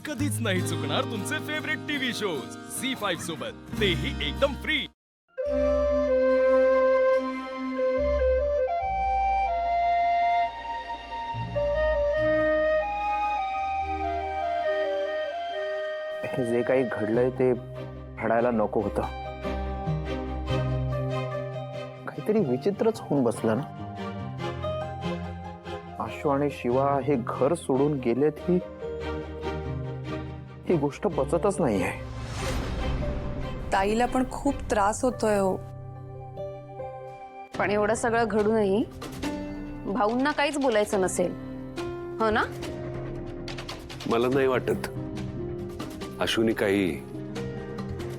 कधीच नाही चुकणार तुमचे फेवरेट टीव्ही शोज झी5 सोबत, तेही एकदम फ्री। हे जे काही घडलंय ते घडायला नको होतं। काहीतरी विचित्रच होऊन बसलं ना। आशू आणि शिवा हे घर सोडून गेलेत ही गोष्ट पचतच नाहीये। ताईला पण खूप त्रास होतोय हो। पण एवढं सगळं घडूनही भाऊंना काहीच बोलायचं नसेल, हो ना? मला नाही वाटत आशूने काही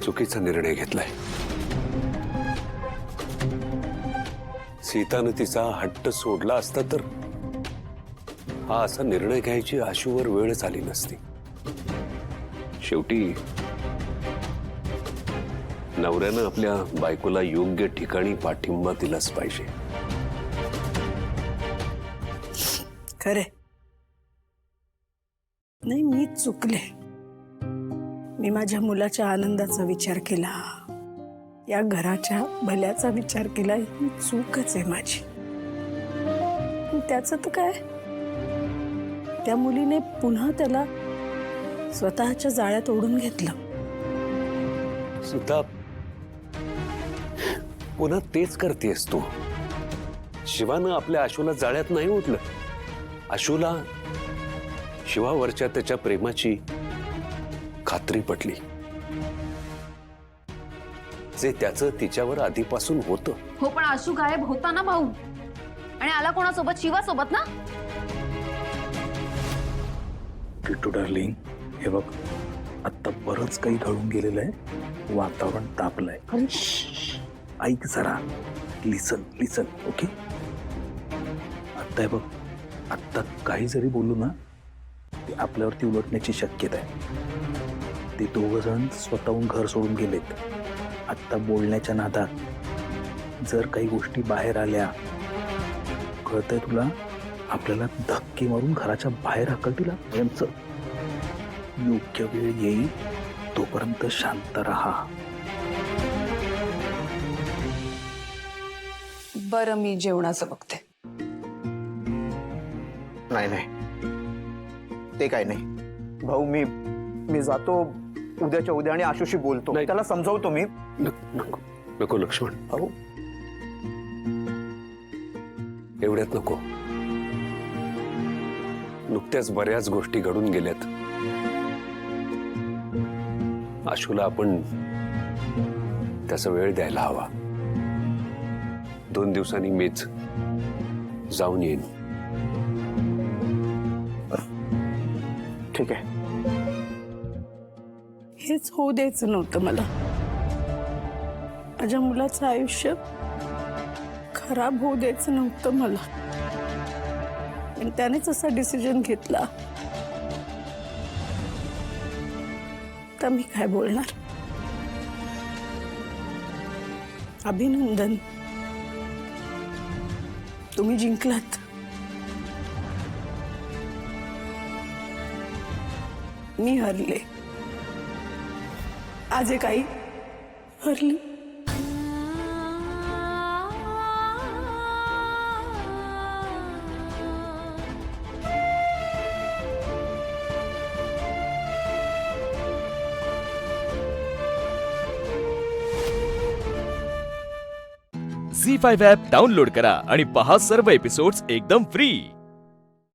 चुकीचा निर्णय घेतलाय। सीताने तिचा हट्ट सोडला असता तर हा असा निर्णय घ्यायची आशूवर वेळच आली नसती। शेवटी नवऱ्यानं आपल्या बायकोला योग्य ठिकाणी पाठिंबा दिलाच पाहिजे। खरे नाही, मी चुकले। मी माझ्या मुलाच्या आनंदाचा विचार केला, या घराच्या भल्याचा विचार केला। ही चूकच आहे माझी। त्याचं तर काय, त्या मुलीने पुन्हा त्याला स्वतःच्या जाळ्यात ओढून घेतलं। सीता, पुन्हा तेच करतेस तू। शिवानं आपल्या आशूला जाळ्यात नाही ओढलं। आशूला शिवावरच्या त्याच्या प्रेमाची खात्री पटली, जे त्याचं तिच्यावर आधीपासून होतं। हो, पण आशू गायब होता ना भाऊ, आणि आला कोणासोबत? शिवासोबत ना। किट्टू डार्लिंग, हे बघ, आता बरंच काही घडून गेलेलं आहे। वातावरण तापलंय। ऐक जरा, लिसन लिसन, ओके? आता हे बघ, आता काही जरी बोलू ना, ते आपल्यावरती उलटण्याची शक्यता आहे। ते दोघ जण स्वतःहून घर सोडून गेलेत। आता बोलण्याच्या नादात जर काही गोष्टी बाहेर आल्या, कळतंय तुला, आपल्याला धक्के मारून घराच्या बाहेर हाकलतील। यांचं योग्य वेळ येईल तोपर्यंत शांत राहा। बरं, मी जेवणाचं बघते। नाही नाही, ते काय नाही भाऊ। मी जातो उद्याच्या उद्या आणि आशूशी बोलतो, नाही. त्याला समजावतो मी। नको नको लक्ष्मण, भाऊ एवढ्यात नको। नुकत्याच बऱ्याच गोष्टी घडून गेल्यात। आशूला आपण त्याचा वेळ द्यायला हवा। 2 दिवसांनी मीच जाऊन येईन। ठीक आहे। हेच होऊ द्यायचं नव्हतं मला। माझ्या मुलाचं आयुष्य खराब होऊ द्यायचं नव्हतं मला, पण त्यानेच असा डिसिजन घेतला। तर मी काय बोलणार? अभिनंदन, तुम्ही जिंकलात। मी हरले। आज एक आई हरली। झी5 ॲप डाउनलोड करा आणि पहा सर्व एपिसोड्स एकदम फ्री।